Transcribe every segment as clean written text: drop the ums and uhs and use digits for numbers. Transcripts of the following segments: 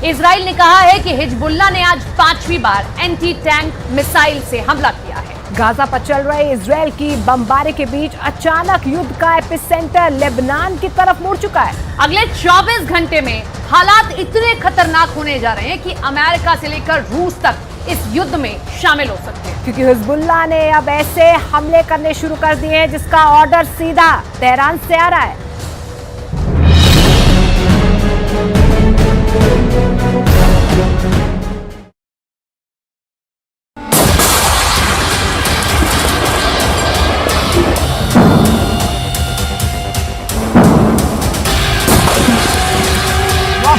Israel ने कहा है कि हिजबुल्लाह ने आज 5वीं बार एंटी टैंक मिसाइल से हमला किया है। गाजा पर चल रहे इजराइल की बमबारी के बीच अचानक युद्ध का एपिसेंटर लेबनान की तरफ मुड़ चुका है। अगले 24 घंटे में हालात इतने खतरनाक होने जा रहे हैं कि अमेरिका से लेकर रूस तक इस युद्ध में शामिल हो सकते हैं, क्योंकि हिजबुल्लाह ने अब ऐसे हमले करने शुरू कर दिए हैं जिसका ऑर्डर सीधा तेहरान से आ रहा है।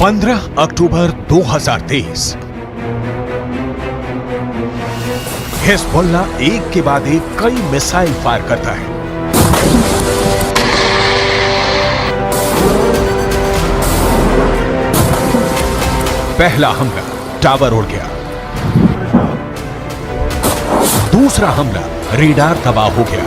15 अक्टूबर 2023 हिजबुल्लाह एक के बाद एक कई मिसाइल फायर करता है। पहला हमला टावर उड़ गया, दूसरा हमला रेडार तबाह हो गया,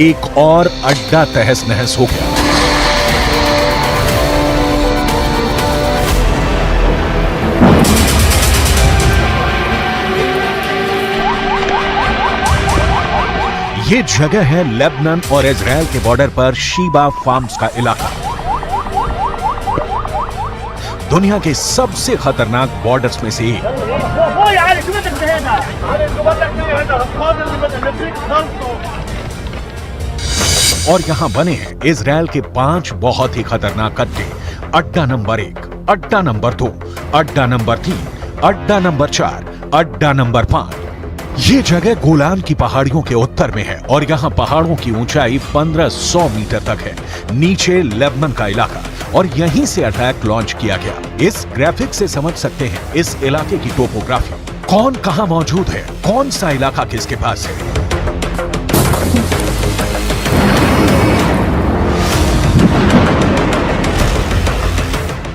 एक और अड्डा तहस नहस हो गया। ये जगह है लेबनान और इजराइल के बॉर्डर पर शीबा फार्म्स का इलाका। दुनिया के सबसे खतरनाक बॉर्डर्स में से एक। और यहां बने हैं इजराइल के 5 बहुत ही खतरनाक अड्डे। अड्डा नंबर 1, अड्डा नंबर 2, अड्डा नंबर 3, अड्डा नंबर 4, अड्डा नंबर 5। ये जगह गोलान की पहाड़ियों के उत्तर में है और यहाँ पहाड़ों की ऊंचाई 1500 मीटर तक है। नीचे लेबनान का इलाका और यहीं से अटैक लॉन्च किया गया। इस ग्राफिक से समझ सकते हैं इस इलाके की टोपोग्राफी, कौन कहां मौजूद है, कौन सा इलाका किसके पास है।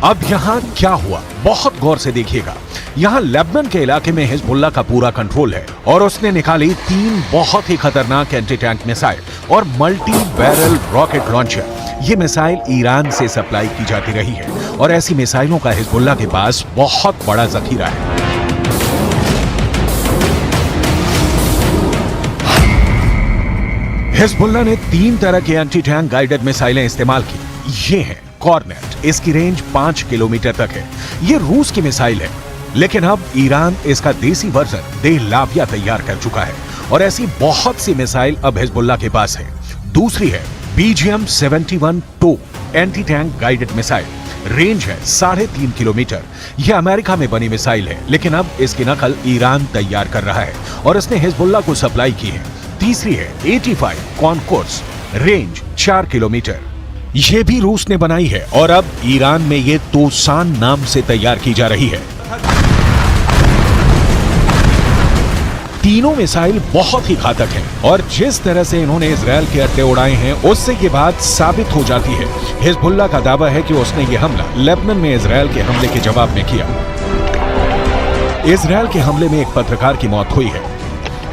अब यहां क्या हुआ बहुत गौर से देखिएगा। यहां लेबनान के इलाके में हिजबुल्लाह का पूरा कंट्रोल है और उसने निकाली 3 बहुत ही खतरनाक एंटी टैंक मिसाइल और मल्टी बैरल रॉकेट लॉन्चर। ये मिसाइल ईरान से सप्लाई की जाती रही है और ऐसी मिसाइलों का हिजबुल्लाह के पास बहुत बड़ा जखीरा है। हिजबुल्लाह ने 3 तरह की एंटी टैंक गाइडेड मिसाइलें इस्तेमाल की। ये है कॉर्नेट, इसकी रेंज 5 किलोमीटर तक है। ये रूस की मिसाइल है, लेकिन अब ईरान इसका देसी वर्जन देहलाविया तैयार कर चुका है और ऐसी बहुत सी मिसाइल अब हिजबुल्लाह के पास है। दूसरी है BGM-71 टो anti tank guided missile, range है 3.5 किलोमीटर। यह अमेरिका में बनी मिसाइल है, लेकिन अब इसकी नकल ईरान तैयार कर रहा है और इसने हिजबुल्लाह को सप्लाई की है। तीसरी है 85 कॉनकोर्स, रेंज 4 किलोमीटर। यह भी रूस ने बनाई है और अब ईरान में ये तोसान नाम से तैयार की जा रही है। तीनों मिसाइल बहुत ही घातक हैं और जिस तरह से इन्होंने इजराइल के अड्डे उड़ाए हैं उससे ये बात साबित हो जाती है। हिजबुल्लाह का दावा है कि उसने ये हमला लेबनान में इजराइल के हमले के जवाब में किया। इजराइल के हमले में एक पत्रकार की मौत हुई है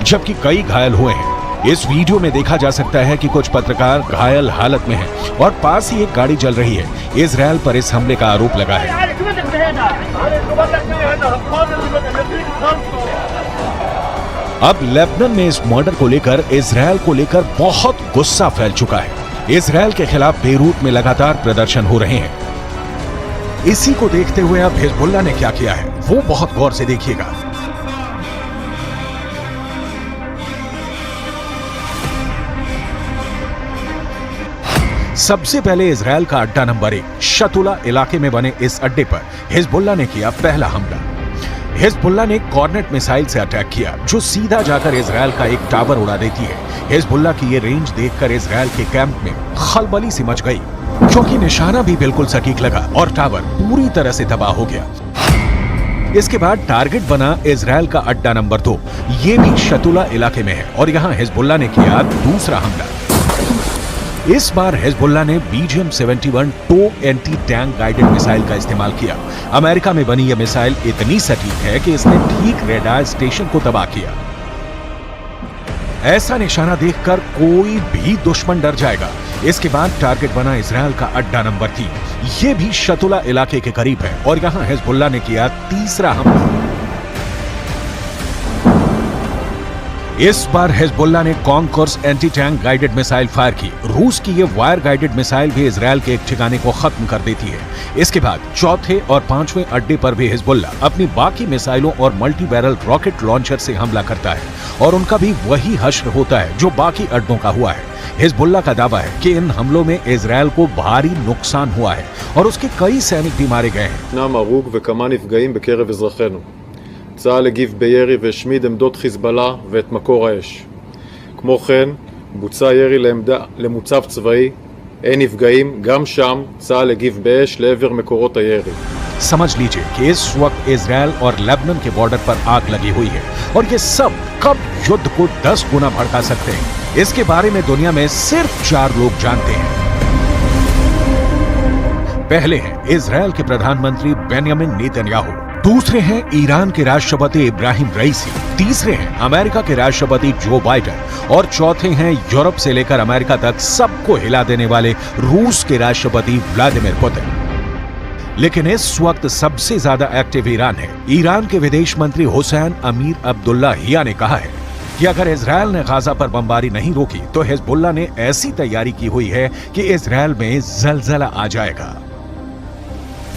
जबकि कई घायल हुए हैं। इस वीडियो में देखा जा सकता है कि कुछ पत्रकार घायल हालत में हैं और पास ही एक गाड़ी जल रही है। इजराइल पर इस हमले का आरोप लगा है। अब लेबनान में इस मर्डर को लेकर इजराइल को लेकर बहुत गुस्सा फैल चुका है। इजराइल के खिलाफ बेरूत में लगातार प्रदर्शन हो रहे हैं। इसी को देखते हुए अब हिजबुल्लाह ने क्या किया है वो बहुत गौर से देखिएगा। सबसे पहले इजराइल का अड्डा नंबर 1 शतुला इलाके में बने इस अड्डे पर हिजबुल्लाह ने किया पहला हमला। हिजबुल्लाह ने कॉर्नेट मिसाइल से अटैक किया जो सीधा जाकर इजराइल का एक टावर उड़ा देती है। हिजबुल्लाह की ये रेंज देखकर इजराइल के कैंप में खलबली सी मच गई क्योंकि निशाना भी बिल्कुल सटीक लगा और टावर पूरी तरह से तबाह हो गया। इसके बाद टारगेट बना इजराइल का अड्डा नंबर 2, ये भी शतुला इलाके में है और यहाँ हिजबुल्लाह ने किया दूसरा हमला। इस बार हिजबुल्लाह ने BGM-71 टो एंटी टैंक गाइडेड मिसाइल का इस्तेमाल किया। अमेरिका में बनी यह मिसाइल इतनी सटीक है कि इसने ठीक रेडार स्टेशन को तबाह किया। ऐसा निशाना देखकर कोई भी दुश्मन डर जाएगा। इसके बाद टारगेट बना इजरायल का अड्डा नंबर 3। यह भी शतुला इलाके के करीब है और यहां हिजबुल्लाह ने किया तीसरा हमला। इस बार हिजबुल्लाह ने concourse anti tank guided missile fire की। रूस की यह वायर गाइडेड मिसाइल भी इजरायल के एक ठिकाने को खत्म कर देती है। इसके बाद चौथे और पांचवें अड्डे पर भी हिजबुल्लाह अपनी बाकी मिसाइलों और मल्टी बैरल रॉकेट लॉन्चर से हमला करता है और उनका भी वही हश्र होता है जो बाकी अड्डों का हुआ है। हिजबुल्लाह का दावा है कि इन हमलों में इजरायल को भारी नुकसान हुआ है और उसके कई सैनिक भी मारे गए हैं। צה"ל הגיב בירי והשמיד עמדות חיזבאללה ואת מקור האש. כמו כן, בוצע ירי למוצב צבאי, אין נפגעים, גם שם צה"ל הגיב באש לעבר מקורות הירי. समझ लीजिए कि इस वक्त इजरायल और लेबनान के बॉर्डर पर आग लगी हुई है और ये सब कब युद्ध को 10 गुना भड़का सकते हैं, इसके बारे में दुनिया में सिर्फ 4 लोग जानते हैं। पहले हैं इजरायल के प्रधानमंत्री बेंयामिन नेतन्याहू, दूसरे हैं ईरान के राष्ट्रपति इब्राहिम रईसी, तीसरे हैं अमेरिका के राष्ट्रपति जो बाइडेन और चौथे हैं यूरोप से लेकर अमेरिका तक सबको हिला देने वाले रूस के राष्ट्रपति व्लादिमीर पुतिन। लेकिन इस वक्त सबसे ज्यादा एक्टिव ईरान है। ईरान के विदेश मंत्री हुसैन अमीर अब्दुल्लाहिया ने कहा है कि अगर इजरायल ने गाजा पर बमबारी नहीं रोकी तो हिजबुल्लाह ने ऐसी तैयारी की हुई है कि इजरायल में जलजला आ जाएगा।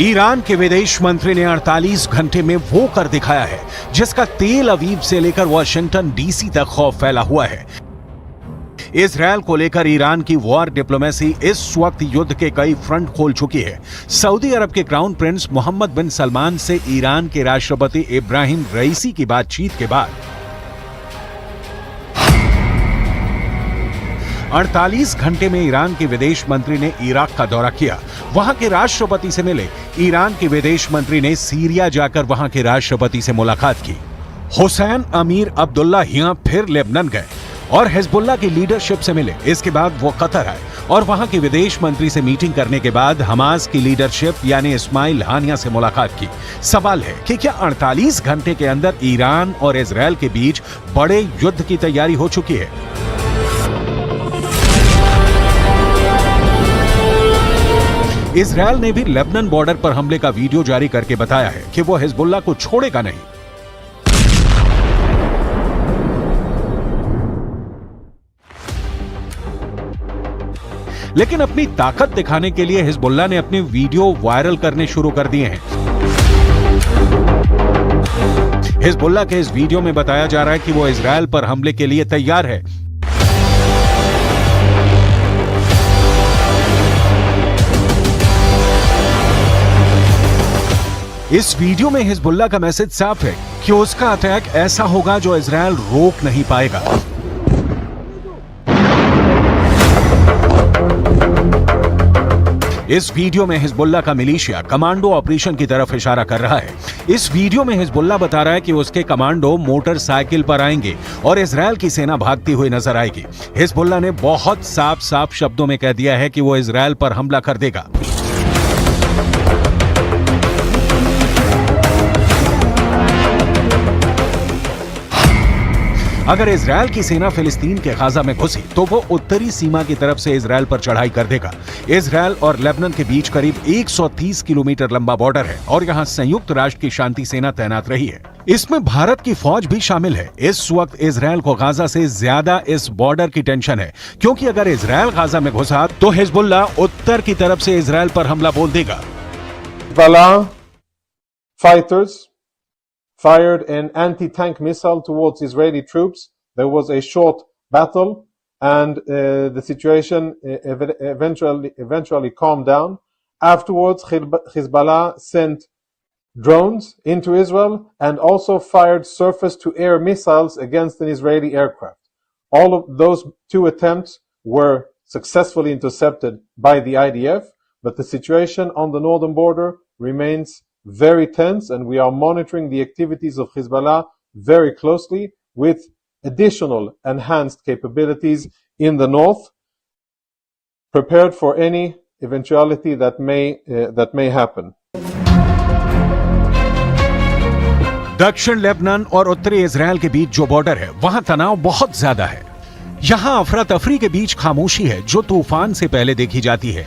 ईरान के विदेश मंत्री ने 48 घंटे में वो कर दिखाया है जिसका तेल अवीव से लेकर वाशिंगटन डीसी तक खौफ फैला हुआ है। इजरायल को लेकर ईरान की वॉर डिप्लोमेसी इस वक्त युद्ध के कई फ्रंट खोल चुकी है। सऊदी अरब के क्राउन प्रिंस मोहम्मद बिन सलमान से ईरान के राष्ट्रपति इब्राहिम रईसी की बातचीत के बाद 48 घंटे में ईरान के विदेश मंत्री ने इराक का दौरा किया, वहां के राष्ट्रपति से मिले। ईरान के विदेश मंत्री ने सीरिया जाकर वहां के राष्ट्रपति से मुलाकात की। हुसैन अमीर अब्दुल्लाहिया फिर लेबनान गए और हिजबुल्लाह की लीडरशिप से मिले। इसके बाद वो कतर आए और वहां के विदेश मंत्री से मीटिंग करने के बाद हमास की लीडरशिप यानी इस्माइल हानिया से मुलाकात की। सवाल है कि क्या 48 घंटे के अंदर ईरान और इजरायल के बीच बड़े युद्ध की तैयारी हो चुकी है? इजरायल ने भी लेबनान बॉर्डर पर हमले का वीडियो जारी करके बताया है कि वो हिजबुल्लाह को छोड़ेगा नहीं। लेकिन अपनी ताकत दिखाने के लिए हिजबुल्लाह ने अपने वीडियो वायरल करने शुरू कर दिए हैं। हिजबुल्लाह के इस वीडियो में बताया जा रहा है कि वो इजरायल पर हमले के लिए तैयार है। इस वीडियो में हिजबुल्लाह का मैसेज साफ है कि उसका अटैक ऐसा होगा जो इजरायल रोक नहीं पाएगा। इस वीडियो में हिजबुल्लाह का मिलिशिया कमांडो ऑपरेशन की तरफ इशारा कर रहा है। इस वीडियो में हिजबुल्लाह बता रहा है कि उसके कमांडो मोटरसाइकिल पर आएंगे और इजरायल की सेना भागती हुई नजर आएगी। हिजबुल्लाह ने बहुत साफ शब्दों में कह दिया है कि वो इजरायल पर हमला कर देगा। अगर इजरायल की सेना फिलिस्तीन के गाजा में घुसी तो वो उत्तरी सीमा की तरफ से इजरायल पर चढ़ाई कर देगा। इजरायल और लेबनान के बीच करीब 130 किलोमीटर लंबा बॉर्डर है और यहाँ संयुक्त राष्ट्र की शांति सेना तैनात रही है। इसमें भारत की फौज भी शामिल है। इस वक्त इजरायल को गाजा से ज्यादा इस बॉर्डर की टेंशन है, क्योंकि अगर इजरायल गाजा में घुसा तो हिजबुल्लाह उत्तर की तरफ से इजरायल पर हमला बोल देगा। Fighters fired an anti-tank missile towards Israeli troops. There was a short battle and the situation eventually calmed down. Afterwards, Hezbollah sent drones into Israel and also fired surface-to-air missiles against an Israeli aircraft. All of those two attempts were successfully intercepted by the IDF, but the situation on the northern border remains very tense, and we are monitoring the activities of Hezbollah very closely with additional enhanced capabilities in the north, prepared for any eventuality that may happen. दक्षिण Lebanon और उत्तरी Israel के बीच जो border है वहां तनाव बहुत ज्यादा है। यहां अफरा तफरी के बीच खामोशी है जो तूफान से पहले देखी जाती है।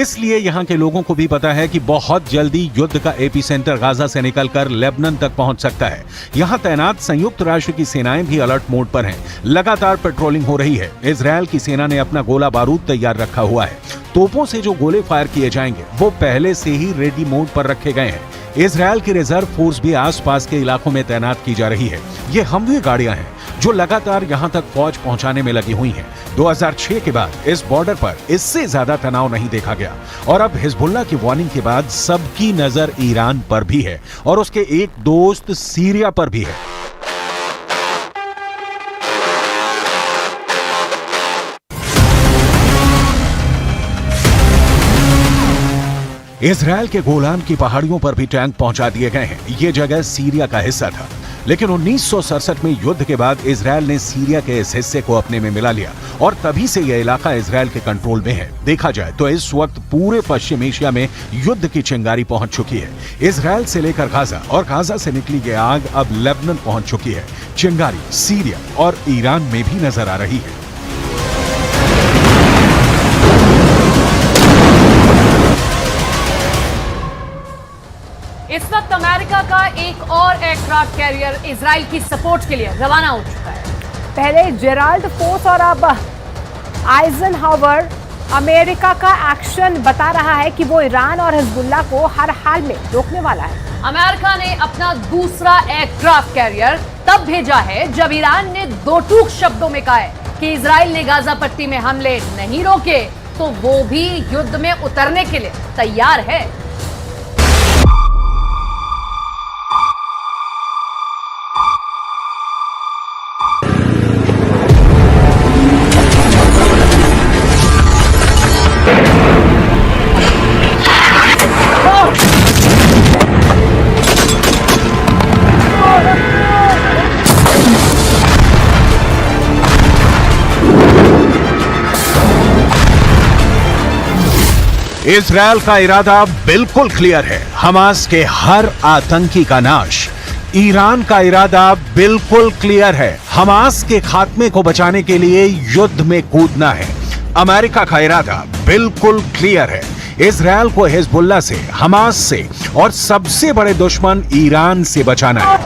इसलिए यहां के लोगों को भी पता है कि बहुत जल्दी युद्ध का एपी सेंटर गाजा से निकलकर लेबनान तक पहुंच सकता है। यहां तैनात संयुक्त राष्ट्र की सेनाएं भी अलर्ट मोड पर हैं। लगातार पेट्रोलिंग हो रही है। इजराइल की सेना ने अपना गोला बारूद तैयार रखा हुआ है। तोपों से जो गोले फायर किए जाएंगे वो पहले से ही रेडी मोड पर रखे गए हैं। इजराइल की रिजर्व फोर्स भी आसपास के इलाकों में तैनात की जा रही है। ये हमवी गाड़ियां हैं जो लगातार यहां तक फौज पहुंचाने में लगी हुई हैं। 2006 के बाद इस बॉर्डर पर इससे ज्यादा तनाव नहीं देखा गया और अब हिजबुल्लाह की वार्निंग के बाद सबकी नजर ईरान पर भी है और उसके एक दोस्त सीरिया पर भी है। इजराइल के गोलान की पहाड़ियों पर भी टैंक पहुंचा दिए गए हैं। ये जगह सीरिया का हिस्सा था, लेकिन 1967 में युद्ध के बाद इजराइल ने सीरिया के इस हिस्से को अपने में मिला लिया और तभी से यह इलाका इजराइल के कंट्रोल में है। देखा जाए तो इस वक्त पूरे पश्चिम एशिया में युद्ध की चिंगारी पहुंच चुकी है। इजराइल से लेकर गाजा और गाजा से निकली ये आग अब लेबनान पहुंच चुकी है। चिंगारी सीरिया और ईरान में भी नजर आ रही है। इस वक्त अमेरिका का एक और एयरक्राफ्ट कैरियर इजराइल की सपोर्ट के लिए रवाना हो चुका है। पहले जेराल्ड फोर्स और अब आइजनहावर अमेरिका का एक्शन बता रहा है कि वो ईरान और हिजबुल्लाह को हर हाल में रोकने वाला है। अमेरिका ने अपना दूसरा एयरक्राफ्ट कैरियर तब भेजा है जब ईरान ने दो टूक शब्दों में कहा है कि इजराइल ने गाजा पट्टी में हमले नहीं रोके तो वो भी युद्ध में उतरने के लिए तैयार है। इजराइल का इरादा बिल्कुल क्लियर है, हमास के हर आतंकी का नाश। ईरान का इरादा बिल्कुल क्लियर है, हमास के खात्मे को बचाने के लिए युद्ध में कूदना है। अमेरिका का इरादा बिल्कुल क्लियर है, इजराइल को हिजबुल्लाह से, हमास से और सबसे बड़े दुश्मन ईरान से बचाना है।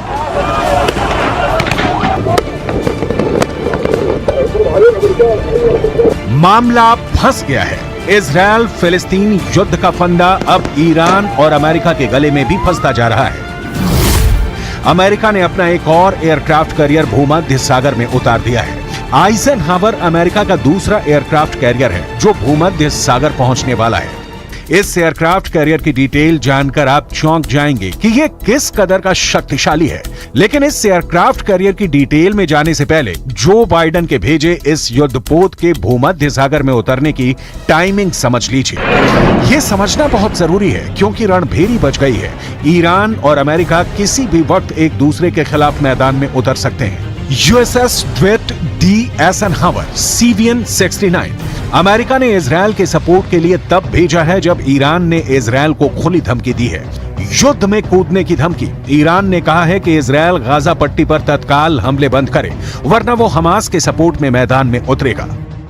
मामला फंस गया है। इजराइल फिलिस्तीन युद्ध का फंदा अब ईरान और अमेरिका के गले में भी फंसता जा रहा है। अमेरिका ने अपना एक और एयरक्राफ्ट कैरियर भूमध्य सागर में उतार दिया है। आइजनहावर अमेरिका का दूसरा एयरक्राफ्ट कैरियर है जो भूमध्य सागर पहुंचने वाला है। इस एयरक्राफ्ट कैरियर की डिटेल जानकर आप चौंक जाएंगे कि यह किस कदर का शक्तिशाली है। लेकिन इस एयरक्राफ्ट कैरियर की डिटेल में जाने से पहले जो बाइडेन के भेजे इस युद्धपोत के भूमध्य सागर में उतरने की टाइमिंग समझ लीजिए। यह समझना बहुत जरूरी है क्योंकि रणभेरी बच गई है। ईरान और अमेरिका किसी भी वक्त एक दूसरे के खिलाफ मैदान में उतर सकते हैं। यूएसएस ड्वेट डी एइजनहावर CVN-69 अमेरिका ने इजराइल के सपोर्ट के लिए तब भेजा है जब ईरान ने इजराइल को खुली धमकी दी है, युद्ध में कूदने की धमकी। ईरान ने कहा है कि इजराइल गाजा पट्टी पर तत्काल हमले बंद करे वरना वो हमास के सपोर्ट में मैदान में उतरेगा।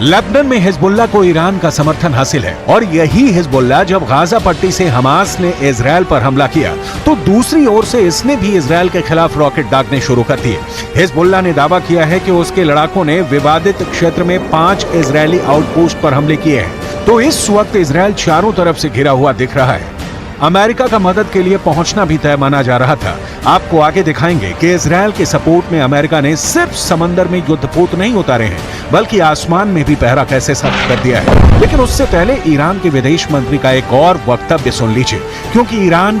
लेबनान में हिजबुल्लाह को ईरान का समर्थन हासिल है और यही हिजबुल्लाह जब गाजा पट्टी से हमास ने इजरायल पर हमला किया तो दूसरी ओर से इसने भी इजरायल के खिलाफ रॉकेट दागने शुरू कर दिए। हिजबुल्लाह ने दावा किया है कि उसके लड़ाकों ने विवादित क्षेत्र में 5 इजरायली आउटपोस्ट पर हमले किए हैं। तो इस वक्त इजरायल चारों तरफ से घिरा हुआ दिख रहा है। अमेरिका का मदद के लिए पहुंचना भी तय माना जा रहा था। आपको आगे दिखाएंगे कि इजरायल के सपोर्ट में अमेरिका ने सिर्फ समंदर में युद्धपोत नहीं उतारे हैं बल्कि आसमान में भी पहरा कैसे सख्त कर दिया है। लेकिन उससे पहले ईरान के विदेश मंत्री का एक और वक्तव्य सुन लीजिए, क्योंकि ईरान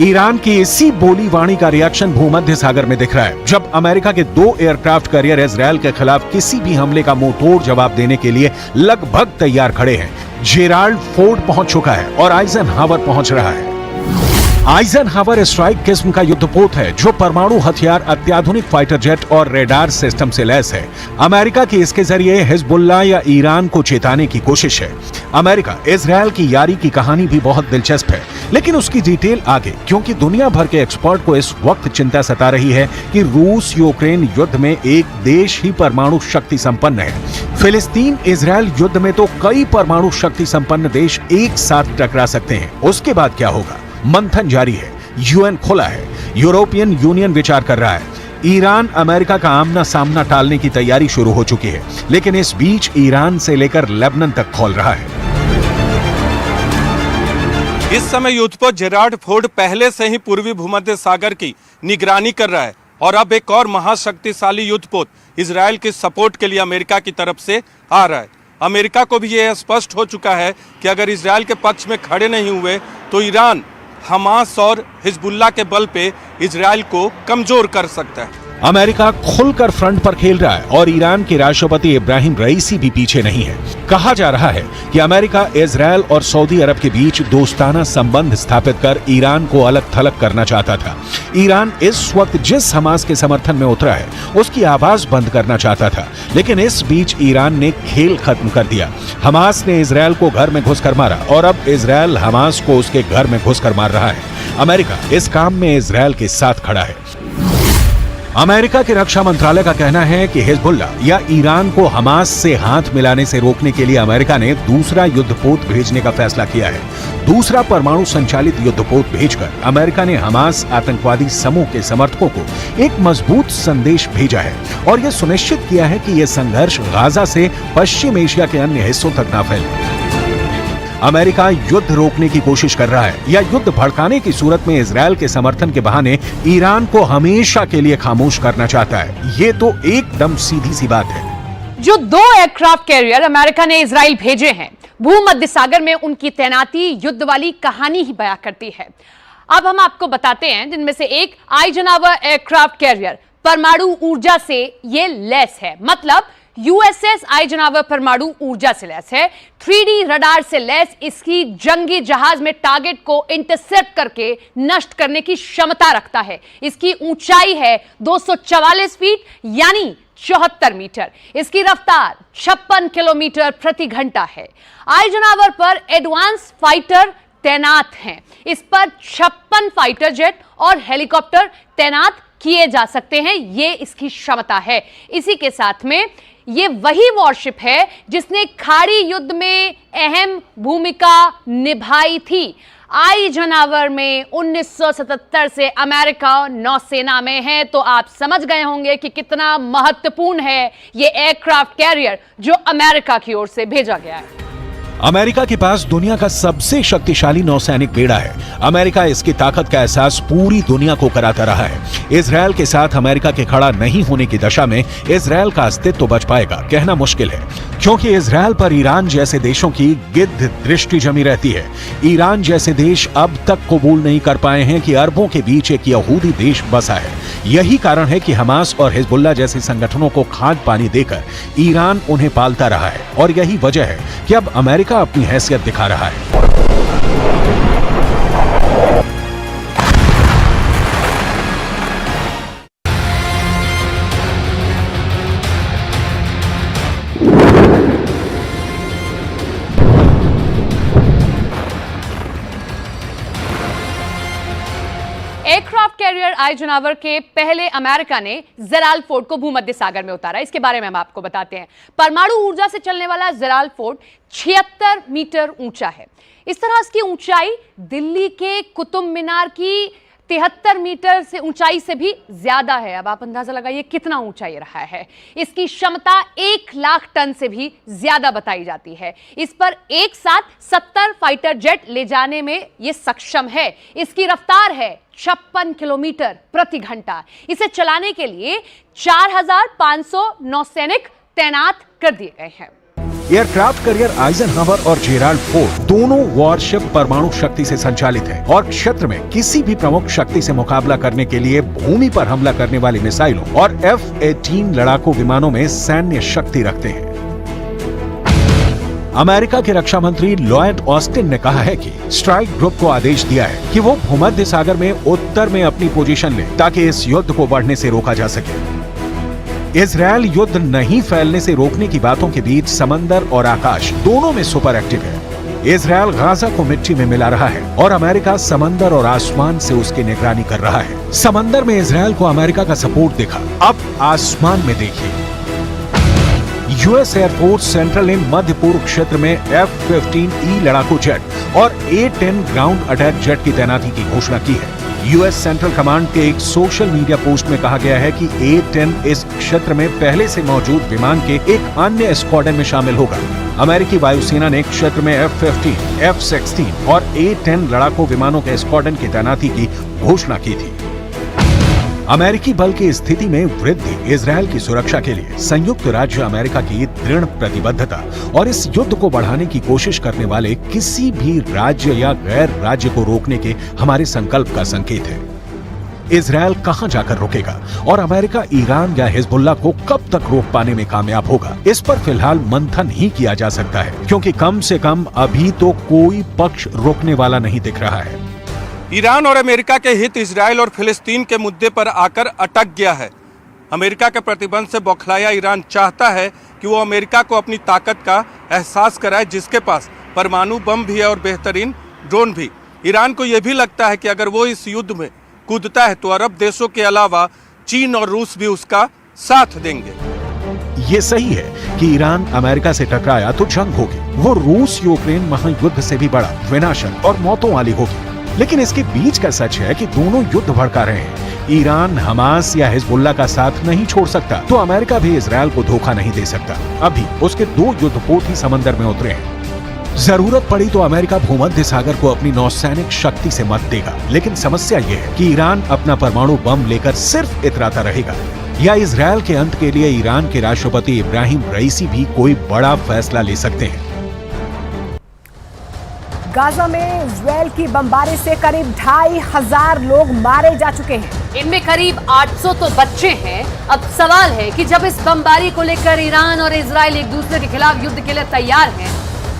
ईरान की इसी बोली वाणी का रिएक्शन भूमध्य सागर में दिख रहा है, जब अमेरिका के 2 एयरक्राफ्ट कैरियर इजरायल के खिलाफ किसी भी हमले का मुंह तोड़ जवाब देने के लिए लगभग तैयार खड़े हैं। जेराल्ड फोर्ड पहुंच चुका है और आइजनहावर पहुंच रहा है। आइजनहावर स्ट्राइक किस्म का युद्धपोत है जो परमाणु हथियार, अत्याधुनिक फाइटर जेट और रेडार सिस्टम से लैस है। अमेरिका की इसके जरिए हिजबुल्लाह या ईरान को चेताने की कोशिश है। अमेरिका इजरायल की यारी की कहानी भी बहुत दिलचस्प है, लेकिन उसकी डिटेल आगे, क्योंकि दुनिया भर के एक्सपर्ट को इस वक्त चिंता सता रही है कि रूस यूक्रेन युद्ध में एक देश ही परमाणु शक्ति संपन्न है। फिलिस्तीन इजरायल युद्ध में तो कई परमाणु शक्ति संपन्न देश एक साथ टकरा सकते हैं। उसके बाद क्या होगा? मंथन जारी है, यूएन खुला है, यूरोपियन यूनियन विचार कर रहा है, ईरान अमेरिका का आमना सामना टालने की तैयारी शुरू हो चुकी है। लेकिन इस बीच ईरान से लेकर लेबनान तक खोल रहा है। इस समय युद्धपोत जेराल्ड फोर्ड पहले से ही पूर्वी भूमध्य सागर की निगरानी कर रहा है और अब एक और महाशक्तिशाली युद्धपोत इजरायल के सपोर्ट के लिए अमेरिका की तरफ से आ रहा है। अमेरिका को भी यह स्पष्ट हो चुका है कि अगर इजरायल के पक्ष में खड़े नहीं हुए तो ईरान हमास और हिजबुल्लाह के बल पे इजरायल को कमजोर कर सकता है। अमेरिका खुलकर फ्रंट पर खेल रहा है और ईरान के राष्ट्रपति इब्राहिम रईसी भी पीछे नहीं है। कहा जा रहा है कि अमेरिका इजरायल और सऊदी अरब के बीच दोस्ताना संबंध स्थापित कर ईरान को अलग थलग करना चाहता था। ईरान इस वक्त जिस हमास के समर्थन में उतरा है उसकी आवाज बंद करना चाहता था, लेकिन इस बीच ईरान ने खेल खत्म कर दिया। हमास ने इजरायल को घर में घुसकर मारा और अब इजरायल हमास को उसके घर में घुसकर मार रहा है। अमेरिका इस काम में इजरायल के साथ खड़ा है। अमेरिका के रक्षा मंत्रालय का कहना है कि हिजबुल्लाह या ईरान को हमास से हाथ मिलाने से रोकने के लिए अमेरिका ने दूसरा युद्धपोत भेजने का फैसला किया है। दूसरा परमाणु संचालित युद्धपोत भेजकर अमेरिका ने हमास आतंकवादी समूह के समर्थकों को एक मजबूत संदेश भेजा है और यह सुनिश्चित किया है कि यह संघर्ष गाजा से पश्चिम एशिया के अन्य हिस्सों तक न फैले। अमेरिका युद्ध रोकने की कोशिश कर रहा है या युद्ध भड़काने की सूरत में इजरायल के समर्थन के बहाने ईरान को हमेशा के लिए खामोश करना चाहता है। ये तो एकदम सीधी सी बात है। जो 2 एयरक्राफ्ट कैरियर अमेरिका ने इजराइल भेजे हैं, भूमध्य सागर में उनकी तैनाती युद्ध वाली कहानी ही बयां करती है। अब हम आपको बताते हैं जिनमें से एक आइजनहावर एयरक्राफ्ट कैरियर परमाणु ऊर्जा से ये लैस है, मतलब यूएसएस आइजनहावर परमाणु ऊर्जा से लैस है। 3D रडार से लैस इसकी जंगी जहाज में टारगेट को इंटरसेप्ट करके नष्ट करने की क्षमता रखता है। इसकी ऊंचाई है 244 फीट यानी 74 मीटर। इसकी रफ्तार 56 किलोमीटर प्रति घंटा है। आइजनहावर पर एडवांस फाइटर तैनात हैं। इस पर 56 फाइटर जेट और हेलीकॉप्टर तैनात किए जा सकते हैं। ये इसकी क्षमता है। इसी के साथ में ये वही वॉरशिप है जिसने खाड़ी युद्ध में अहम भूमिका निभाई थी। आइजनहावर में 1977 से अमेरिका नौसेना में है, तो आप समझ गए होंगे कि कितना महत्वपूर्ण है ये एयरक्राफ्ट कैरियर जो अमेरिका की ओर से भेजा गया है। अमेरिका के पास दुनिया का सबसे शक्तिशाली नौसैनिक बेड़ा है। अमेरिका इसकी ताकत का एहसास पूरी दुनिया को कराता रहा है। इजरायल के साथ अमेरिका के खड़ा नहीं होने की दशा में इजरायल का अस्तित्व बच पाएगा कहना मुश्किल है, क्योंकि इजरायल पर ईरान जैसे देशों की गिद्ध दृष्टि जमी रहती है। ईरान जैसे देश अब तक कबूल नहीं कर पाए हैं कि अरबों के बीच एक यहूदी देश बसा है। यही कारण है कि हमास और हिजबुल्लाह जैसे संगठनों को खाद पानी देकर ईरान उन्हें पालता रहा है, और यही वजह है कि अब अमेरिका अपनी हैसियत दिखा रहा है। एयरक्राफ्ट कैरियर आइजनहावर के पहले अमेरिका ने जेराल्ड फोर्ड को भूमध्य सागर में उतारा। इसके बारे में हम आपको बताते हैं। परमाणु ऊर्जा से चलने वाला जेराल्ड फोर्ड 76 मीटर ऊंचा है। इस तरह इसकी ऊंचाई दिल्ली के कुतुब मीनार की 73 मीटर से ऊंचाई से भी ज्यादा है। अब आप अंदाजा लगाइए कितना ऊंचा ये रहा है। इसकी क्षमता 1 लाख टन से भी ज्यादा बताई जाती है। इस पर एक साथ 70 फाइटर जेट ले जाने में ये सक्षम है। इसकी रफ्तार है 56 किलोमीटर प्रति घंटा। इसे चलाने के लिए 4500 नौसैनिक तैनात कर दिए गए हैं। एयरक्राफ्ट कैरियर आइजनहावर और जेराल्ड फोर्ड दोनों वॉरशिप परमाणु शक्ति से संचालित हैं और क्षेत्र में किसी भी प्रमुख शक्ति से मुकाबला करने के लिए भूमि पर हमला करने वाली मिसाइलों और F-18 लड़ाकू विमानों में सैन्य शक्ति रखते हैं। अमेरिका के रक्षा मंत्री लॉयड ऑस्टिन ने कहा है कि स्ट्राइक ग्रुप को आदेश दिया है कि वो भूमध्य सागर में उत्तर में अपनी पोजीशन ले ताकि इस युद्ध को बढ़ने से रोका जा सके। इजरायल युद्ध नहीं फैलने से रोकने की बातों के बीच समंदर और आकाश दोनों में सुपर एक्टिव है। इजरायल गाजा को मिट्टी में मिला रहा है और अमेरिका समंदर और आसमान से उसकी निगरानी कर रहा है। समंदर में इजरायल को अमेरिका का सपोर्ट दिखा, अब आसमान में देखिए। यूएस एयरफोर्स सेंट्रल ने मध्य पूर्व क्षेत्र में F-15E लड़ाकू जेट और A-10 ग्राउंड अटैक जेट की तैनाती की घोषणा की है। यूएस सेंट्रल कमांड के एक सोशल मीडिया पोस्ट में कहा गया है कि A-10 इस क्षेत्र में पहले से मौजूद विमान के एक अन्य स्क्वाड्रन में शामिल होगा। अमेरिकी वायुसेना ने क्षेत्र में F-15, F-16 और A-10 लड़ाकू विमानों के स्क्वाड्रन की तैनाती की घोषणा की थी। अमेरिकी बल की स्थिति में वृद्धि इजरायल की सुरक्षा के लिए संयुक्त राज्य अमेरिका की दृढ़ प्रतिबद्धता और इस युद्ध को बढ़ाने की कोशिश करने वाले किसी भी राज्य या गैर राज्य को रोकने के हमारे संकल्प का संकेत है। इजरायल कहां जाकर रुकेगा और अमेरिका ईरान या हिजबुल्लाह को कब तक रोक पाने में कामयाब होगा, इस पर फिलहाल मंथन ही किया जा सकता है, क्योंकि कम से कम अभी तो कोई पक्ष रोकने वाला नहीं दिख रहा है। ईरान और अमेरिका के हित इजरायल और फिलिस्तीन के मुद्दे पर आकर अटक गया है। अमेरिका के प्रतिबंध से बौखलाया ईरान चाहता है कि वो अमेरिका को अपनी ताकत का एहसास कराए, जिसके पास परमाणु बम भी है और बेहतरीन ड्रोन भी। ईरान को यह भी लगता है कि अगर वो इस युद्ध में कूदता है तो अरब देशों के अलावा चीन और रूस भी उसका साथ देंगे। ये सही है कि ईरान अमेरिका से टकराया तो जंग होगी, वो रूस यूक्रेन महायुद्ध से भी बड़ा, विनाशक और मौतों वाली होगी। लेकिन इसके बीच का सच है कि दोनों युद्ध भड़का रहे हैं। ईरान हमास या हिजबुल्लाह का साथ नहीं छोड़ सकता तो अमेरिका भी इजरायल को धोखा नहीं दे सकता। अभी उसके 2 युद्धपोत ही समंदर में उतरे हैं। जरूरत पड़ी तो अमेरिका भूमध्य सागर को अपनी नौसैनिक शक्ति से मत देगा, लेकिन समस्या यह है कि ईरान अपना परमाणु बम लेकर सिर्फ इतराता रहेगा या इजरायल के अंत के लिए ईरान के राष्ट्रपति इब्राहिम रईसी भी कोई बड़ा फैसला ले सकते हैं। गाजा में इजरायल की बमबारी से करीब 2500 लोग मारे जा चुके हैं। इनमें करीब 800 तो बच्चे हैं। अब सवाल है कि जब इस बमबारी को लेकर ईरान और इजरायल एक दूसरे के खिलाफ युद्ध के लिए तैयार हैं,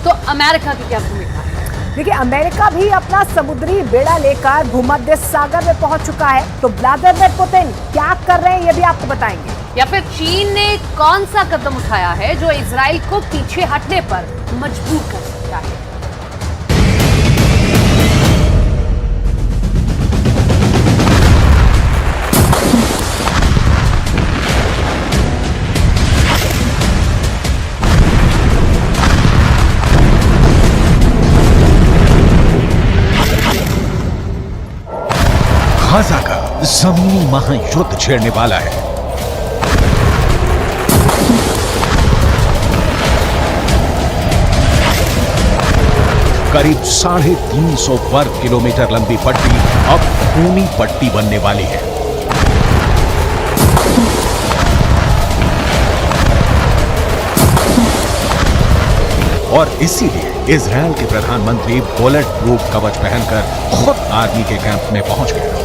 तो अमेरिका की क्या भूमिका है? देखिए, अमेरिका भी अपना समुद्री बेड़ा लेकर भूमध्य सागर में पहुंच चुका है। तो व्लादिमीर पुतिन क्या कर रहे हैं ये भी आपको बताएंगे। या फिर चीन ने कौन सा कदम उठाया है जो इजरायल को पीछे हटने पर मजबूर कर सकता है? गाजा का जमीनी महायुद्ध छेड़ने वाला है। करीब 350 वर्ग किलोमीटर लंबी पट्टी अब खूनी पट्टी बनने वाली है। और इसीलिए इजरायल के प्रधानमंत्री बुलेट प्रूफ कवच पहनकर खुद आर्मी के कैंप में पहुंच गए।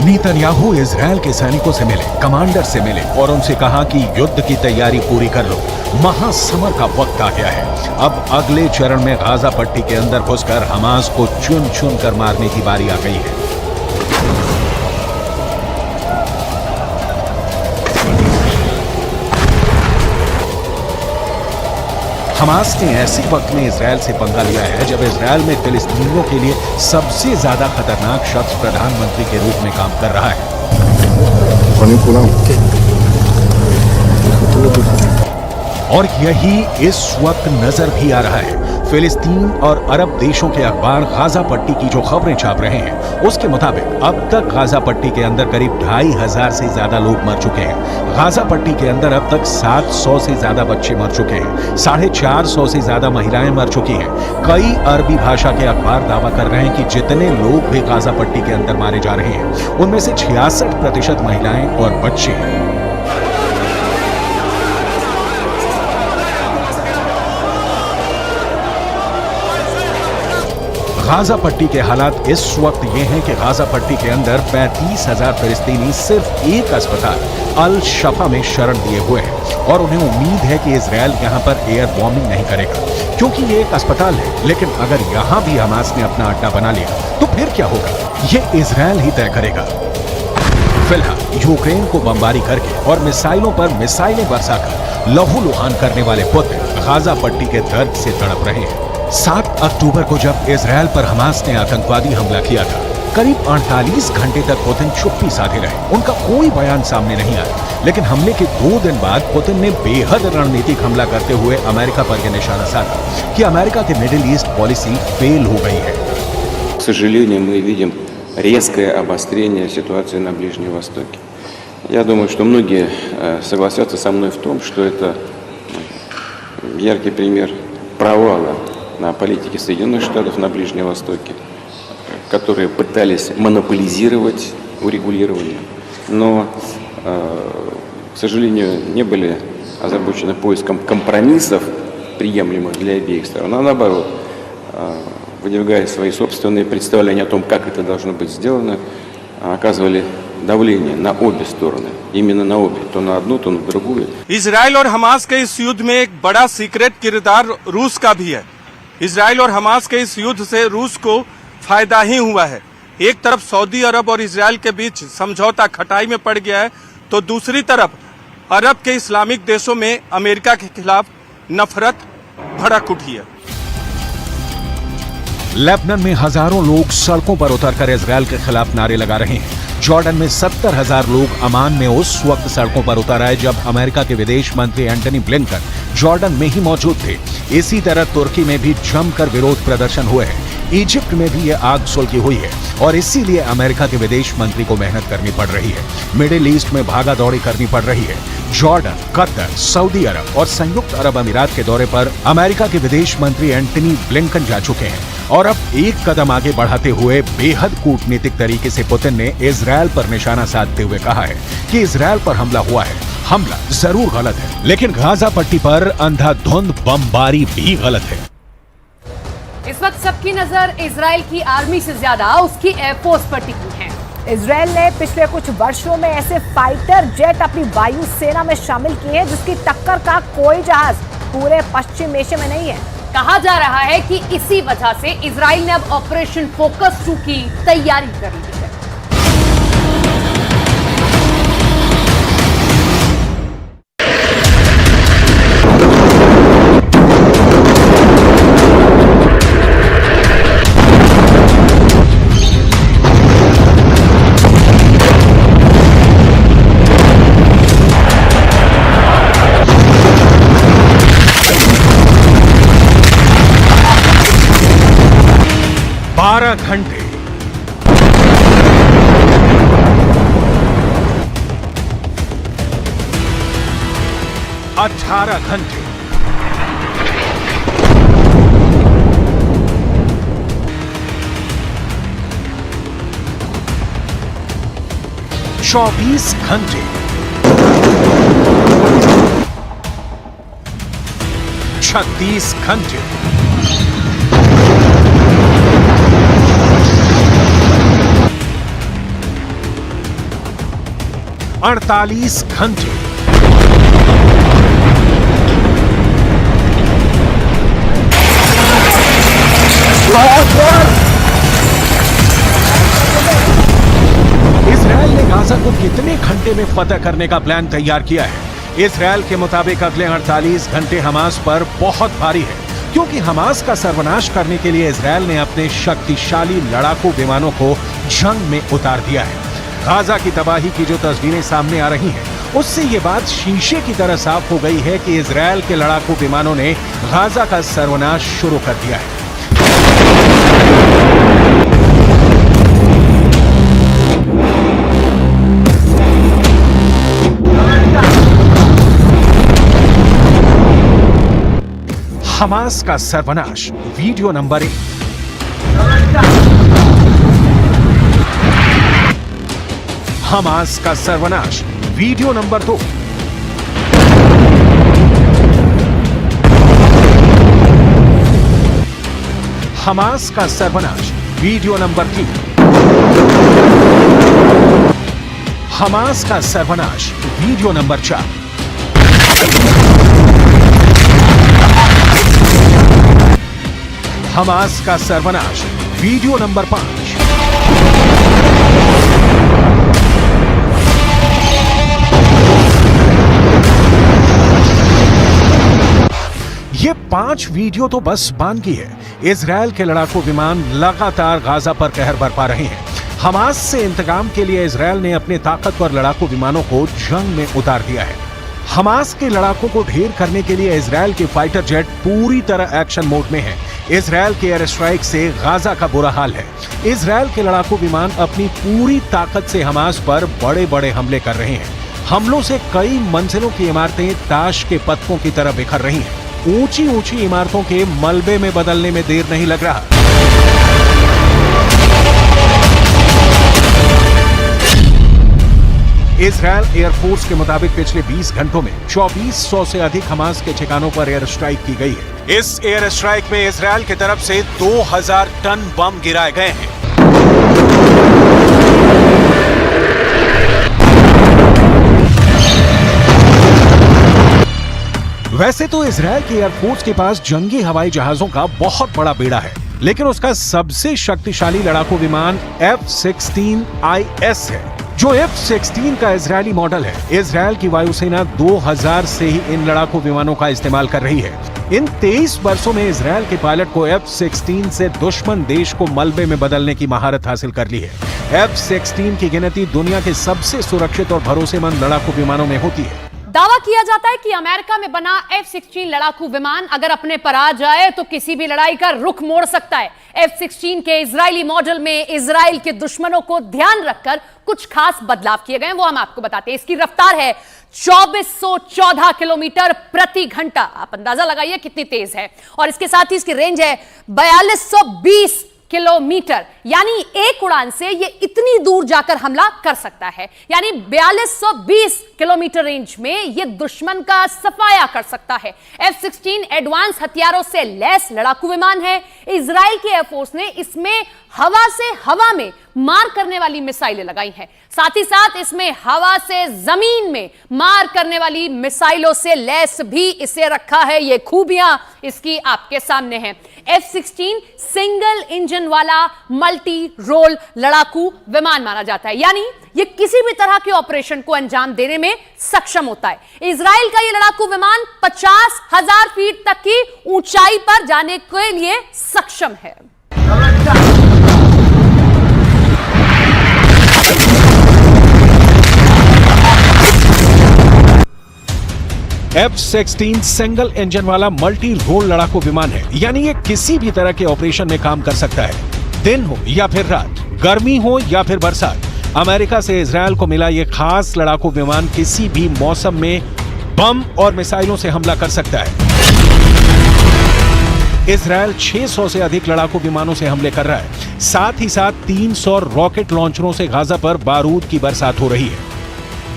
नेतन्याहू इजरायल के सैनिकों से मिले, कमांडर से मिले और उनसे कहा कि युद्ध की तैयारी पूरी कर लो, महासमर का वक्त आ गया है। अब अगले चरण में गाजा पट्टी के अंदर घुसकर हमास को चुन चुन कर मारने की बारी आ गई है। हमास ने ऐसे वक्त में इजरायल से पंगा लिया है जब इजरायल में फिलिस्तीनियों के लिए सबसे ज्यादा खतरनाक शख्स प्रधानमंत्री के रूप में काम कर रहा है। और यही इस वक्त नजर भी आ रहा है। फिलिस्तीन और अरब देशों के अखबार गाजा पट्टी की जो खबरें छाप रहे हैं, उसके मुताबिक अब तक गाजा पट्टी के अंदर करीब 2500 से ज्यादा लोग मर चुके हैं। गाजा पट्टी के अंदर अब तक 700 से ज्यादा बच्चे मर चुके हैं। 450 से ज्यादा महिलाएं मर चुकी हैं। कई अरबी भाषा के अखबार दावा कर रहे हैं कि जितने लोग भी गाजा पट्टी के अंदर मारे जा रहे हैं, उनमें से 66% महिलाएं और बच्चे हैं। गाजा पट्टी के हालात इस वक्त ये हैं कि गाजा पट्टी के अंदर 35,000 फिलिस्तीनी सिर्फ एक अस्पताल अल शफा में शरण लिए हुए हैं और उन्हें उम्मीद है कि इजरायल यहां पर एयर बॉम्बिंग नहीं करेगा, क्योंकि ये एक अस्पताल है। लेकिन अगर यहां भी हमास ने अपना अड्डा बना लिया तो फिर क्या होगा, ये इजरायल ही तय करेगा। फिलहाल यूक्रेन को बमबारी करके और मिसाइलों पर मिसाइलें बरसाकर लहूलुहान करने वाले पुतिन गाजा पट्टी के दर्द से तड़प रहे हैं। 7 अक्टूबर को जब इजरायल पर हमास ने आतंकवादी हमला किया था, करीब 48 घंटे तक पुतिन चुप्पी साधे रहे। उनका कोई बयान सामने नहीं आया। लेकिन हमले के 2 दिन बाद पुतिन ने बेहद रणनीतिक हमला करते हुए अमेरिका पर यह निशाना साधा कि अमेरिका की मिडिल ईस्ट पॉलिसी फेल हो गई है। К сожалению, мы видим резкое обострение ситуации на Ближнем Востоке. Я думаю, что многие согласятся со мной в том, что это яркий пример провала на политике Соединенных Штатов на Ближнем Востоке, которые пытались монополизировать урегулирование, но, к сожалению, не были озабочены поиском компромиссов, приемлемых для обеих сторон, а наоборот, выдвигая свои собственные представления о том, как это должно быть сделано, оказывали давление на обе стороны, именно на обе, то на одну, то на другую. इजराइल और हमास के इस युद्ध में एक बड़ा सीक्रेट किरदार रूस का भी है। इजराइल और हमास के इस युद्ध से रूस को फायदा ही हुआ है। एक तरफ सऊदी अरब और इजराइल के बीच समझौता खटाई में पड़ गया है, तो दूसरी तरफ अरब के इस्लामिक देशों में अमेरिका के खिलाफ नफरत भड़क उठी है। लेबनान में हजारों लोग सड़कों पर उतरकर इजरायल के खिलाफ नारे लगा रहे हैं। जॉर्डन में 70,000 लोग अमान में उस वक्त सड़कों पर उतर आए जब अमेरिका के विदेश मंत्री एंटनी ब्लिंकन जॉर्डन में ही मौजूद थे। इसी तरह तुर्की में भी जमकर विरोध प्रदर्शन हुए हैं। इजिप्ट में भी यह आग सुलगी हुई है और इसीलिए अमेरिका के विदेश मंत्री को मेहनत करनी पड़ रही है। मिडिल ईस्ट में भागा दौड़ी करनी पड़ रही है। जॉर्डन, कतर, सऊदी अरब और संयुक्त अरब अमीरात के दौरे पर अमेरिका के विदेश मंत्री एंटनी ब्लिंकन जा चुके हैं और अब एक कदम आगे बढ़ाते हुए बेहद कूटनीतिक तरीके से पुतिन ने इजरायल पर निशाना साधते हुए कहा है कि इजरायल पर हमला हुआ है। हमला जरूर गलत है, लेकिन गाजा पट्टी पर अंधाधुंध बमबारी भी गलत है। इस वक्त सबकी नजर इजराइल की आर्मी से ज्यादा उसकी एयरफोर्स पर टिकी है। इजराइल ने पिछले कुछ वर्षों में ऐसे फाइटर जेट अपनी वायु सेना में शामिल किए हैं जिसकी टक्कर का कोई जहाज पूरे पश्चिम एशिया में नहीं है। कहा जा रहा है कि इसी वजह से इजराइल ने अब ऑपरेशन फोकस 2 की तैयारी कर ली है। घंटे 18 घंटे 24 घंटे 36 घंटे 48 घंटे 'इजराइल ने गाजा को कितने घंटे में फतह करने का प्लान तैयार किया है? इजराइल के मुताबिक अगले 48 घंटे हमास पर बहुत भारी है। क्योंकि हमास का सर्वनाश करने के लिए इजरायल ने अपने शक्तिशाली लड़ाकू विमानों को जंग में उतार दिया है। गाजा की तबाही की जो तस्वीरें सामने आ रही हैं, उससे ये बात शीशे की तरह साफ हो गई है कि इजरायल के लड़ाकू विमानों ने गाजा का सर्वनाश शुरू कर दिया है। हमास का सर्वनाश वीडियो नंबर 1। हमास का सर्वनाश वीडियो नंबर 2। हमास का सर्वनाश वीडियो नंबर 3। हमास का सर्वनाश वीडियो नंबर 4। हमास का सर्वनाश वीडियो नंबर 5। ये 5 वीडियो तो बस बानगी है। इजरायल के लड़ाकू विमान लगातार गाजा पर कहर बरपा रहे हैं। हमास से इंतकाम के लिए इजरायल ने अपने ताकतवर लड़ाकू विमानों को जंग में उतार दिया है। हमास के लड़ाकों को ढेर करने के लिए इजरायल के फाइटर जेट पूरी तरह एक्शन मोड में हैं। इजरायल के एयर स्ट्राइक से गाजा का बुरा हाल है। इजरायल के लड़ाकू विमान अपनी पूरी ताकत से हमास पर बड़े बड़े हमले कर रहे हैं। हमलों से कई मंजिलों की इमारतें ताश के पत्तों की तरह बिखर रही हैं। ऊंची ऊंची इमारतों के मलबे में बदलने में देर नहीं लग रहा। इजरायल एयरफोर्स के मुताबिक पिछले 20 घंटों में 2400 से अधिक हमास के ठिकानों पर एयर स्ट्राइक की गई है। इस एयर स्ट्राइक में इजरायल की तरफ से 2000 टन बम गिराए गए हैं। वैसे तो इजरायल की एयरफोर्स के पास जंगी हवाई जहाजों का बहुत बड़ा बेड़ा है, लेकिन उसका सबसे शक्तिशाली लड़ाकू विमान F-16IS है, जो F-16 का इजरायली मॉडल है। इजरायल की वायुसेना 2000 से ही इन लड़ाकू विमानों का इस्तेमाल कर रही है। इन 23 वर्षों में इजरायल के पायलट को F-16 से दुश्मन देश को मलबे में बदलने की महारत हासिल कर ली है। F-16 की गिनती दुनिया के सबसे सुरक्षित और भरोसेमंद लड़ाकू विमानों में होती है। दावा किया जाता है कि अमेरिका में बना F-16 लड़ाकू विमान अगर अपने पर आ जाए तो किसी भी लड़ाई का रुख मोड़ सकता है। F-16 के इजरायली मॉडल में इजराइल के दुश्मनों को ध्यान रखकर कुछ खास बदलाव किए गए हैं, वो हम आपको बताते हैं। इसकी रफ्तार है 2414 किलोमीटर प्रति घंटा। आप अंदाजा लगाइए कितनी तेज है। और इसके साथ ही इसकी रेंज है 4220 किलोमीटर, यानी एक उड़ान से ये इतनी दूर जाकर हमला कर सकता है। यानी 4220 किलोमीटर रेंज में ये दुश्मन का सफाया कर सकता है। F-16 एडवांस हथियारों से लैस लड़ाकू विमान है। इजराइल की एयरफोर्स ने इसमें हवा से हवा में मार करने वाली मिसाइलें लगाई हैं। साथ ही साथ इसमें हवा से जमीन में मार करने वाली मिसाइलों से लैस भी इसे रखा है। ये खूबियां इसकी आपके सामने हैं। F-16 सिंगल इंजन वाला मल्टी रोल लड़ाकू विमान माना जाता है, यानी ये किसी भी तरह के ऑपरेशन को अंजाम देने में सक्षम होता है। इजराइल का ये लड़ाकू विमान 50,000 फीट तक की ऊंचाई पर जाने के लिए सक्षम है। F-16 सिंगल इंजन वाला मल्टी रोल लड़ाकू विमान है, यानी ये किसी भी तरह के ऑपरेशन में काम कर सकता है। दिन हो या फिर रात, गर्मी हो या फिर बरसात, अमेरिका से इजरायल को मिला ये खास लड़ाकू विमान किसी भी मौसम में बम और मिसाइलों से हमला कर सकता है। इजरायल 600 से अधिक लड़ाकू विमानों से हमले कर रहा है। साथ ही साथ 300 रॉकेट लॉन्चरों से गाजा पर बारूद की बरसात हो रही है।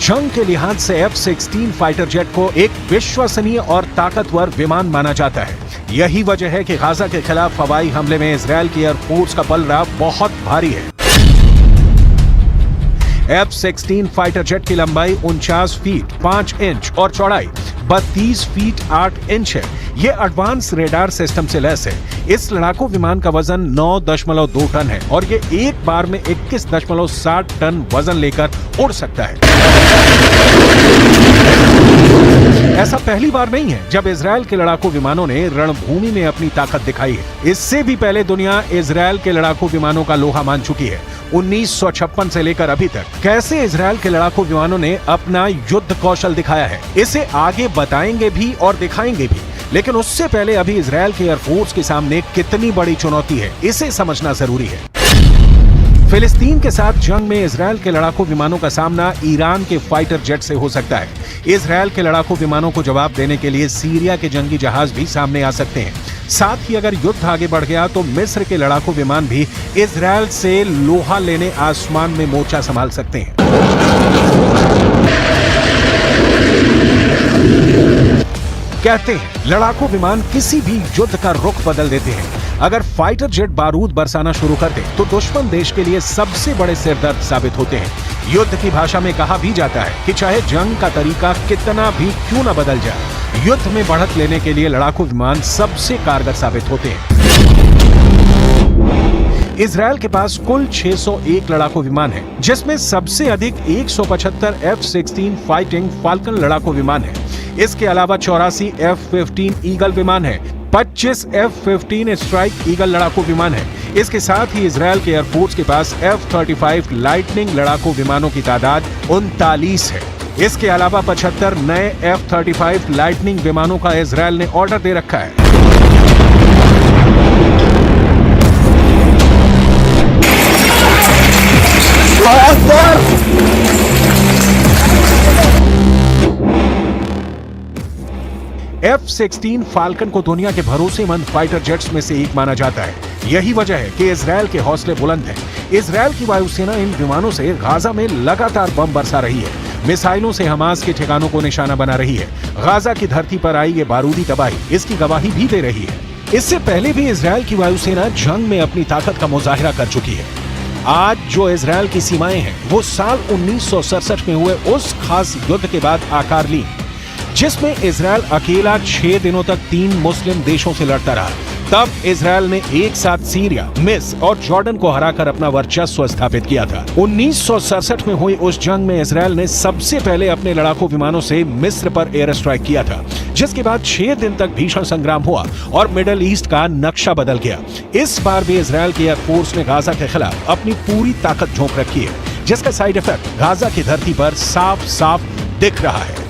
जंग के लिहाज से F-16 फाइटर जेट को एक विश्वसनीय और ताकतवर विमान माना जाता है। यही वजह है कि गाजा के खिलाफ हवाई हमले में इजरायल की एयरफोर्स का पलड़ा बहुत भारी है। F-16 फाइटर जेट की लंबाई 49 फीट 5 इंच और चौड़ाई 32 फीट 8 इंच है। यह एडवांस रेडार सिस्टम से लैस है। इस लड़ाकू विमान का वजन 9.2 टन है और ये एक बार में 21.7 टन वजन लेकर उड़ सकता है। ऐसा पहली बार नहीं है जब इजराइल के लड़ाकू विमानों ने रणभूमि में अपनी ताकत दिखाई है। इससे भी पहले दुनिया इजराइल के लड़ाकू विमानों का लोहा मान चुकी है। 1956 से लेकर अभी तक कैसे इजराइल के लड़ाकू विमानों ने अपना युद्ध कौशल दिखाया है, इसे आगे बताएंगे भी और दिखाएंगे भी। लेकिन उससे पहले अभी इजराइल के एयरफोर्स के सामने कितनी बड़ी चुनौती है, इसे समझना जरूरी है। फिलिस्तीन के साथ जंग में इजराइल के लड़ाकू विमानों का सामना ईरान के फाइटर जेट से हो सकता है। इजराइल के लड़ाकू विमानों को जवाब देने के लिए सीरिया के जंगी जहाज भी सामने आ सकते हैं। साथ ही अगर युद्ध आगे बढ़ गया तो मिस्र के लड़ाकू विमान भी इजराइल से लोहा लेने आसमान में मोर्चा संभाल सकते हैं। कहते हैं लड़ाकू विमान किसी भी युद्ध का रुख बदल देते हैं। अगर फाइटर जेट बारूद बरसाना शुरू कर दे तो दुश्मन देश के लिए सबसे बड़े सिरदर्द साबित होते हैं। युद्ध की भाषा में कहा भी जाता है कि चाहे जंग का तरीका कितना भी क्यों न बदल जाए, युद्ध में बढ़त लेने के लिए लड़ाकू विमान सबसे कारगर साबित होते हैं। इजराइल के पास कुल 601 लड़ाकू विमान है, जिसमें सबसे अधिक 175 F-16 फाइटिंग फाल्कन लड़ाकू विमान है। इसके अलावा 84 F-15 ईगल विमान है, 25 F-15 स्ट्राइक ईगल लड़ाकू विमान है। इसके साथ ही इजराइल के एयरफोर्स के पास F-35 लाइटनिंग लड़ाकू विमानों की तादाद 39 है। इसके अलावा 75 नए F-35 लाइटनिंग विमानों का इजराइल ने ऑर्डर दे रखा है। F-16 फाल्कन को दुनिया के भरोसेमंद फाइटर जेट्स में से एक माना जाता है। यही वजह है कि इजराइल के हौसले बुलंद हैं। इजराइल की वायुसेना इन विमानों से गाजा में लगातार बम बरसा रही है, मिसाइलों से हमास के ठिकानों को निशाना बना रही है। गाजा की धरती पर आई ये बारूदी तबाही इसकी गवाही भी दे रही है। इससे पहले भी इजराइल की वायुसेना जंग में अपनी ताकत का मुजाहिरा कर चुकी है। आज जो इजराइल की सीमाएं हैं वो साल 1967 में हुए उस खास युद्ध के बाद आकार ली, जिसमें इजराइल अकेला 6 दिनों तक 3 मुस्लिम देशों से लड़ता रहा। तब इजराइल ने एक साथ सीरिया, मिस्र और जॉर्डन को हराकर अपना वर्चस्व स्थापित किया था। 1967 में हुई उस जंग में इजराइल ने सबसे पहले अपने लड़ाकू विमानों से मिस्र पर एयर स्ट्राइक किया था, जिसके बाद 6 दिन तक भीषण संग्राम हुआ और मिडल ईस्ट का नक्शा बदल गया। इस बार भी इजराइल की एयरफोर्स ने गाजा के खिलाफ अपनी पूरी ताकत झोंक रखी है, जिसका साइड इफेक्ट गाजा की धरती पर साफ साफ दिख रहा है।